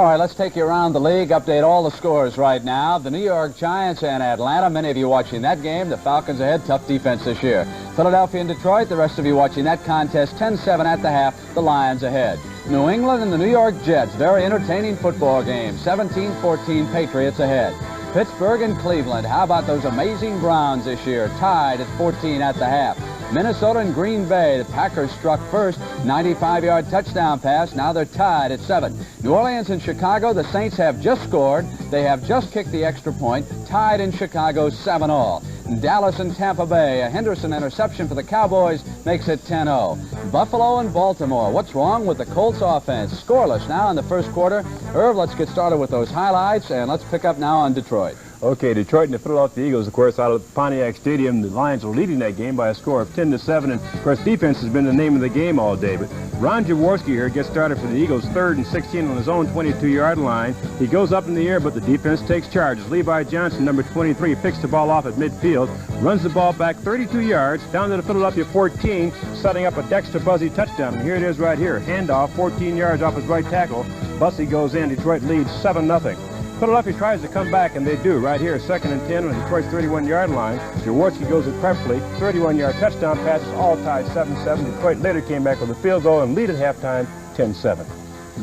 All right, let's take you around the league, update all the scores right now. The New York Giants and Atlanta, many of you watching that game. The Falcons ahead, tough defense this year. Philadelphia and Detroit, the rest of you watching that contest, 10-7 at the half, the Lions ahead. New England and the New York Jets, very entertaining football game, 17-14 Patriots ahead. Pittsburgh and Cleveland, how about those amazing Browns this year, tied at 14 at the half. Minnesota and Green Bay, the Packers struck first, 95-yard touchdown pass. Now they're tied at 7. New Orleans and Chicago, the Saints have just scored. They have just kicked the extra point, tied in Chicago 7-all. Dallas and Tampa Bay, a Henderson interception for the Cowboys makes it 10-0. Buffalo and Baltimore, what's wrong with the Colts offense? Scoreless now in the first quarter. Irv, let's get started with those highlights, and let's pick up now on Detroit. Okay, Detroit and the Philadelphia Eagles, of course, out of Pontiac Stadium. The Lions are leading that game by a score of 10-7, and of course, defense has been the name of the game all day. But Ron Jaworski here gets started for the Eagles, 3rd and 16 on his own 22-yard line. He goes up in the air, but the defense takes charge. As Levi Johnson, number 23, picks the ball off at midfield, runs the ball back 32 yards down to the Philadelphia 14, setting up a Dexter Buzzy touchdown. And here it is right here, handoff, 14 yards off his right tackle. Buzzy goes in. Detroit leads 7-0. Philadelphia tries to come back, and they do. Right here, 2nd and 10 on Detroit's 31-yard line. Jaworski goes it perfectly. 31-yard touchdown passes, all tied 7-7. Detroit later came back with a field goal and lead at halftime 10-7.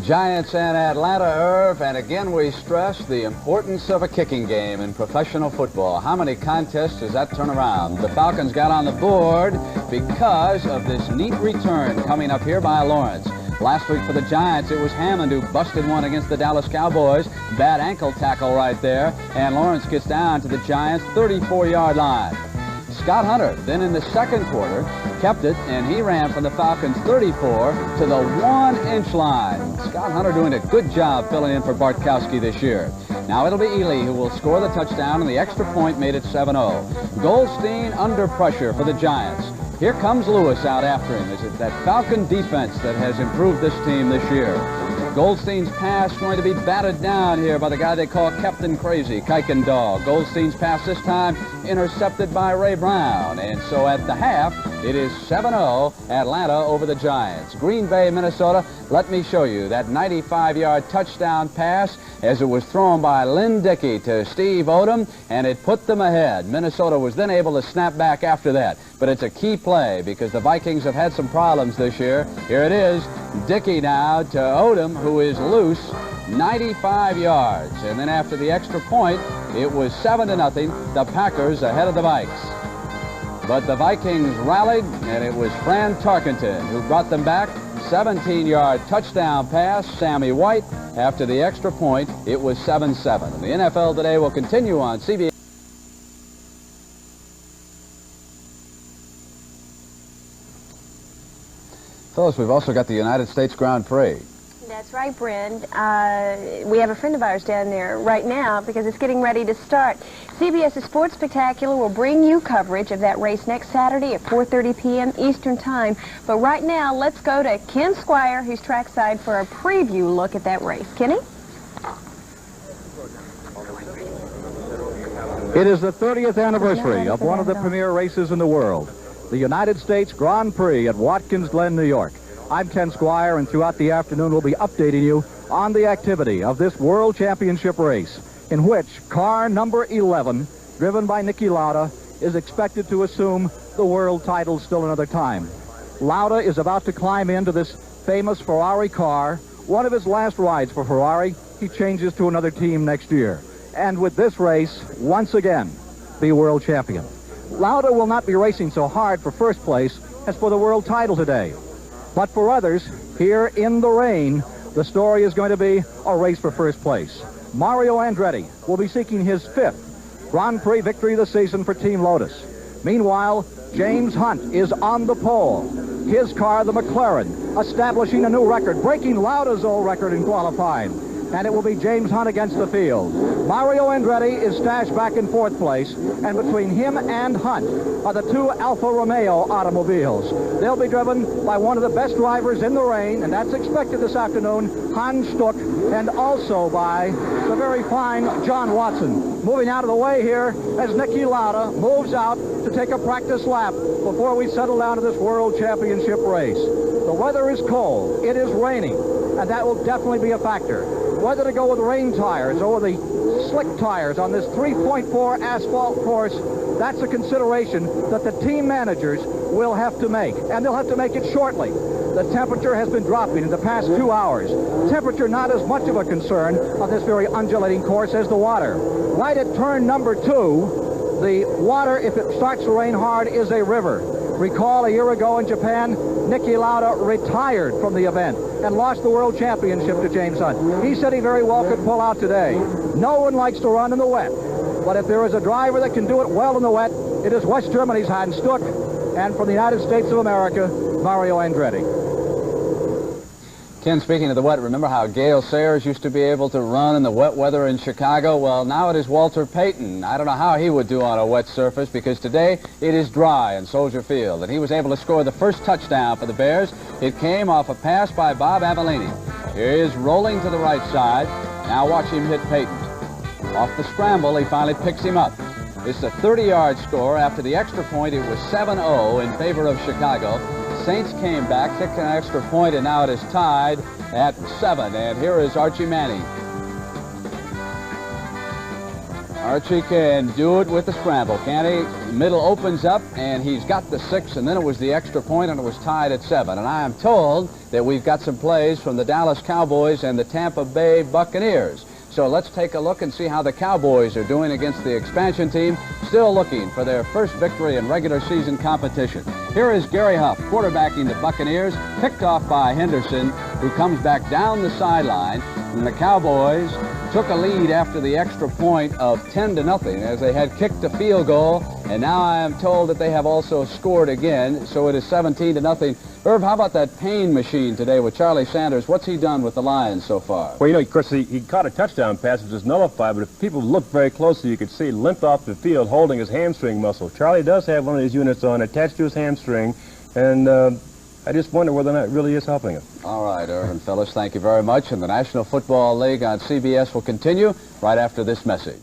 Giants and Atlanta, Irv, and again we stress the importance of a kicking game in professional football. How many contests does that turn around? The Falcons got on the board because of this neat return coming up here by Lawrence. Last week for the Giants, it was Hammond who busted one against the Dallas Cowboys. Bad ankle tackle right there. And Lawrence gets down to the Giants' 34-yard line. Scott Hunter, then in the second quarter, kept it, and he ran from the Falcons' 34 to the 1-inch line. Scott Hunter doing a good job filling in for Bartkowski this year. Now it'll be Ely who will score the touchdown, and the extra point made it 7-0. Goldstein under pressure for the Giants. Here comes Lewis out after him. Is it that Falcon defense that has improved this team this year? Goldstein's pass going to be batted down here by the guy they call Captain Crazy, Kuykendall. Goldstein's pass this time intercepted by Ray Brown. And so at the half, it is 7-0, Atlanta over the Giants. Green Bay, Minnesota, let me show you that 95-yard touchdown pass as it was thrown by Lynn Dickey to Steve Odom, and it put them ahead. Minnesota was then able to snap back after that. But it's a key play because the Vikings have had some problems this year. Here it is, Dickey now to Odom, who is loose, 95 yards. And then after the extra point, it was 7-0, the Packers ahead of the Vikes. But the Vikings rallied, and it was Fran Tarkenton who brought them back. 17-yard touchdown pass, Sammy White. After the extra point, it was 7-7. And the NFL Today will continue on CBS. Phyllis, we've also got the United States Grand Prix. That's right, Brent. We have a friend of ours down there right now because it's getting ready to start. CBS's Sports Spectacular will bring you coverage of that race next Saturday at 4:30 p.m. Eastern Time. But right now, let's go to Ken Squire, who's trackside, for a preview look at that race. Kenny? It is the 30th anniversary of one of the premier races in the world, the United States Grand Prix at Watkins Glen, New York. I'm Ken Squire, and throughout the afternoon we'll be updating you on the activity of this World Championship race, in which car number 11, driven by Niki Lauda, is expected to assume the world title still another time. Lauda is about to climb into this famous Ferrari car. One of his last rides for Ferrari, he changes to another team next year. And with this race, once again, be world champion. Lauda will not be racing so hard for first place as for the world title today. But for others, here in the rain, the story is going to be a race for first place. Mario Andretti will be seeking his 5th Grand Prix victory of the season for Team Lotus. Meanwhile, James Hunt is on the pole. His car, the McLaren, establishing a new record, breaking Lauda's old record in qualifying. And it will be James Hunt against the field. Mario Andretti is stashed back in 4th place, and between him and Hunt are the 2 Alfa Romeo automobiles. They'll be driven by one of the best drivers in the rain, and that's expected this afternoon, Hans Stuck, and also by the very fine John Watson. Moving out of the way here as Niki Lauda moves out to take a practice lap before we settle down to this World Championship race. The weather is cold, it is raining, and that will definitely be a factor. whether to go with rain tires or the slick tires on this 3.4 asphalt course, that's a consideration that the team managers will have to make, and they'll have to make it shortly. The temperature has been dropping in the past 2 hours. Temperature not as much of a concern on this very undulating course as the water. Right at turn number 2, the water, if it starts to rain hard, is a river. Recall a year ago in Japan, Niki Lauda retired from the event and lost the world championship to James Hunt. He said he very well could pull out today. No one likes to run in the wet, but if there is a driver that can do it well in the wet, it is West Germany's Hans Stuck, and from the United States of America, Mario Andretti. Ken, speaking of the wet, remember how Gale Sayers used to be able to run in the wet weather in Chicago? Well, now it is Walter Payton. I don't know how he would do on a wet surface, because today it is dry in Soldier Field, and he was able to score the first touchdown for the Bears. It came off a pass by Bob Avellini. Here he is rolling to the right side. Now watch him hit Payton. Off the scramble, he finally picks him up. It's a 30-yard score. After the extra point, it was 7-0 in favor of Chicago. Saints came back, kicked an extra point, and now it is tied at 7. And here is Archie Manning. Archie can do it with the scramble, can't he? Middle opens up, and he's got the 6, and then it was the extra point, and it was tied at 7. And I am told that we've got some plays from the Dallas Cowboys and the Tampa Bay Buccaneers. So let's take a look and see how the Cowboys are doing against the expansion team, still looking for their first victory in regular season competition. Here is Gary Huff quarterbacking the Buccaneers, picked off by Henderson, who comes back down the sideline, and the Cowboys took a lead after the extra point of 10-0 as they had kicked a field goal, and now I am told that they have also scored again, so it is 17-0. Irv, how about that Payne machine today with Charlie Sanders? What's he done with the Lions so far? Well, you know, of course, he caught a touchdown pass, which is nullified, but if people look very closely, you could see he limped off the field holding his hamstring muscle. Charlie does have one of these units on attached to his hamstring, and I just wonder whether or not it really is helping him. All right, Irv and Phyllis, thank you very much. And the National Football League on CBS will continue right after this message.